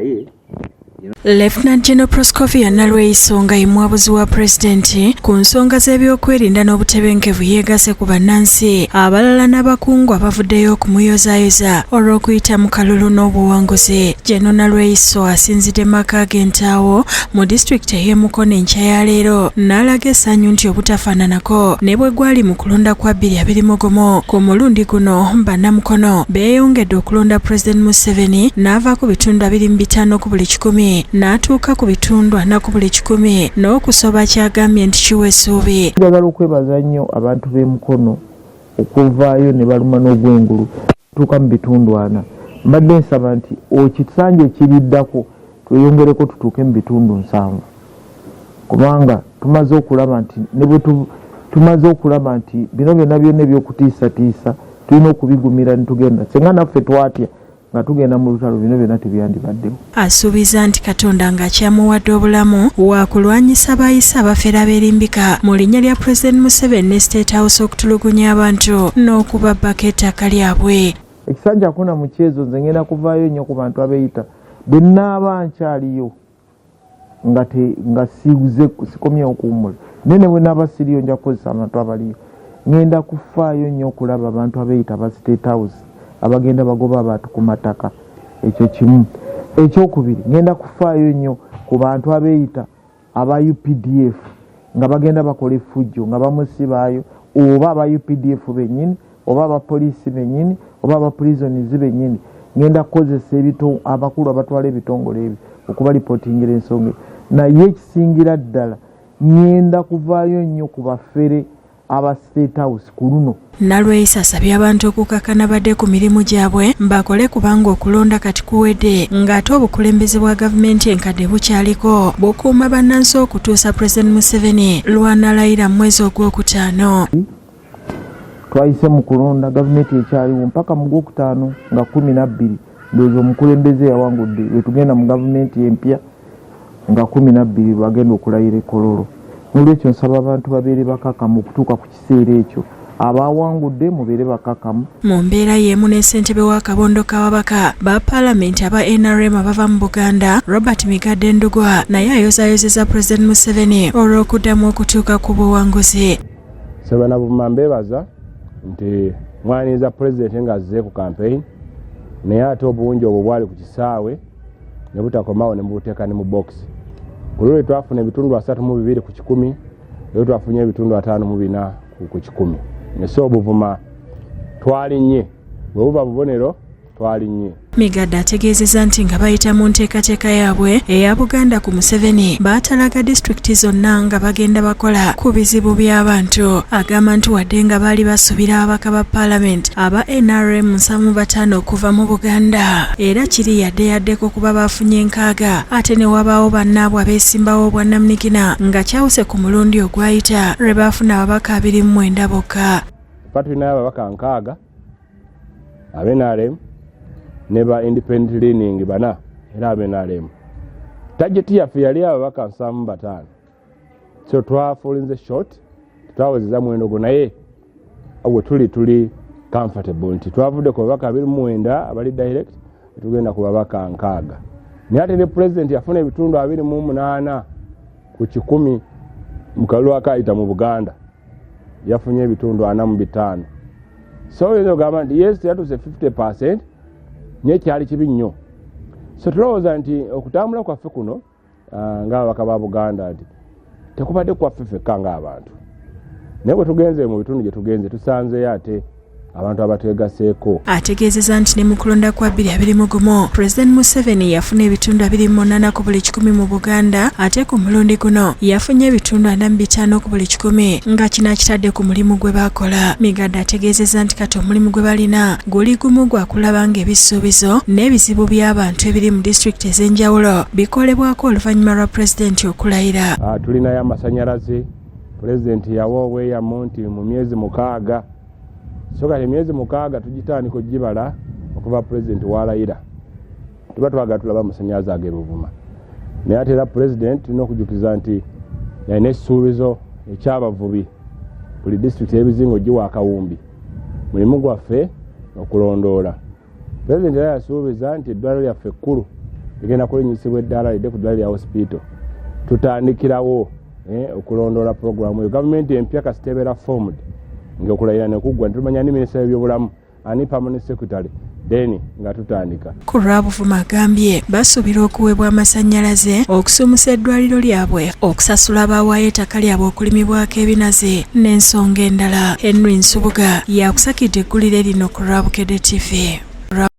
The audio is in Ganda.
naye Lieutenant General Proscovia Nalweyiso nga ye mwabuzi wa Pulezidenti ku nsonga z'ebyokwerinda n'obutebenkevu yeegase ku bannansi abalala n'abakungu abavuddeyo okumuyozaayoza olw'okuyita mu kalulu n'obuwanguzi. General Nalweyiso asinzidde maka g'Entaawo mu disitulikiti ey'e Mukono enkya ya leero n'alaga essanyu nti obutafaananako ne bwe gwali mu kulonda kwa 2021 ku mulundi guno bannamukono beeyongedde okulonda President Museveni n'ava ku bitundu 2.5 ku buli 100 n'atuuka ku bitundu 4 ku buli 100 n'okusoba kyagambye nti kiwa essuubi. Njagala okwebaza nnyo abantu b'e Mukono okuvaayo ne baluma n'ogwengulu tuuka mu bitundu 4. Mbadde nsaba nti okisanja ekiriddako tweyongereko tutuuke mu bitundu 7 kubanga tumaze okulaba nti ne bwe tumaze okulaba nti bino byonna byonna ebyokutiisatiisa tulina okubigumira ne tugenda senga naffe twatya nga tugenda mu lutalo bino byonna tebyandibaddewo. Asuubiza nti Katonda ng'akyamuwadde obulamu wa kulwanyisa abayisa abafera b'erimbika mu linnya lya President Museveni ne State House okutulugunya abantu n'okubabbako ettaka lyabwe. Ekisanja kuna mu kyezo nze ngenda kuvaayo nnyo ku bantu abeeyita bwe nnaaba nkyaliyo nga sikomyewo kuwummula naye ne bwe naaba siriyo nja kukozesa abantu abaliyo. Ngenda kufaayo nnyo okulaba abantu abeeyita ba State House abagenda bagoba abantu ku mataka. Ekyo kimu. Ekyokubiri ngenda kufaayo nnyo ku bantu abeeyita aba UPDF nga bagenda bakola effujjo nga bamusibaayo oba aba UPDF bennyini oba abapoliisi bennyini oba abaprisons bennyini. Ngenda kukozesa abakulu abatwala ebitongole ebyo okuba lipootingira ensonga. Naye ekisingira ddala ngenda kuvaayo nnyo ku bafere aba State House ku luno. Nalweyiso asabye abantu okukakana badde ku mirimu gyabwe bakole kubanga okulonda kati kuwedde ng'ate obukulembeze bwa gavumenti enkadde bukyaliko bukuuma bannansi okutuusa President Museveni lw'analayira mu mwezi ogw'okutaano. Twayise mu kulonda gavumenti ekyaliwo mpaka mu gwokutaano nga 12 ndowooza omukulembeze yawangudde we tugenda mu gavumenti empya nga 12 bagenda okulayira Kololo. N'olwekyo nsaba abantu babeere bakakamu okutuuka ku kiseera ekyo. Abawangudde mubeere bakakamu. Mu mbeera y'emu ne ssentebe wa kabondo k'ababaka ba paalamenti aba NRM abava mu Buganda Robert Migadde Ndugwa naye ayozaayozeza President Museveni olw'okuddamu okutuuka ku buwanguzi. Sebana buvuma mbeebaza nti mwaniriza President ng'azze ku campaign naye ate obungi obwo bwali ku kisaawe ne butakomawo ne mubuteeka ne mu box. Ku lwe twafuna ebitundu 32 ku 100 lwe twafunye ebitundu 54 ku 100. Neso obuvuma twalinnye bwe buba bubonero twalinnye. Migadde ategeezezza nti nga bayita mu nteekateeka yaabwe eya Buganda ku Museveni baatalaga disitulikiti zonna nga bagenda bakola ku bizibu by'abantu. Agamba nti wadde nga baali basuubira ababaka ba paalamenti aba NRM 75 okuva mu Buganda era kiri yaddeko kuba bafunye 6 ate ne wabaawo bannaabwe abeesimbawo obwannamnikina nga kyawuse ku mulundi ogwayita lwe baafuna ababaka 29 bokka. Tulinayo ababaka 6 abe NRM neba independent leaning bana era abenalemu. Target yaffe yali ababaka 75. So twafulinze short twawezeza mwendo gwo naye awo tuli comfortable nti twavudde ku babaka 29 abali direct tugenda ku babaka 6. Naye ate ne president yafuna ebitundu 28 ku 100 mu kalulu akayita mu Buganda yafunye ebitundu 45. So you gamba nti yes yatuuse 50% nye kyali kibi nnyo. So tulowooza nti okutambula kwaffe kuno ng'ababaka ba Buganda nti tekubadde kwaffe ffekka ng'abantu. Naye bwe tugenze mu bitundu gye tugenze tusanzeyo ate abantu abategaseeko. Ategeezezza nti ne mu kulonda kwa 2021 President Museveni yafuna ebitundu 28 ku buli 100 mu Buganda ate ku mulundi guno yafunye ebitundu 45 ku buli 100 nga kino akitadde ku mulimu gwe bakola. Migadde ategeezezza nti kati omulimu gwe balina guli gumu gwa kulaba ng'ebisuubizo n'ebizibu by'abantu ebiri mu disitulikiti ez'enjawulo bikolebwako oluvannyuma lwa pulezidenti okulayira. Tulinayo amasannyalaze pulezidenti yawa obweyamo nti mu myezi 6 so kati emyezi 6 tugitandika ogibala okuva president walayira tuba twagala tulaba amasannyalaze ag'ebuvuma. Naye ate era president tulina okujukiza nti yalina essuubizo ekyabavubi buli disitulikiti y'ebizingo giwa akawumbi. Mulimu gwaffe okulondoola. President era yasuubiza nti eddwaliro lyaffe ekkulu ligenda kulinyisibwa eddaala lidde ku ddala lya hospital tutandikirawo okulondoola programu eyo gavumenti empya kasitebeera formed ng'okulayira ne kuggwa netumanya ni minisita w'ebyobulamu ani permanent secretary then nga tutandika. Ku lwabuvuma agambye basuubira okuweebwa amasannyalaze okusumusa eddwaliro lyabwe okusasula abawaayo ettaka lyabwe okulimibwako ebinazi n'ensonga endala. Henry Nsubuga yakusakidde eggulire lino ku Lwabukedde TV.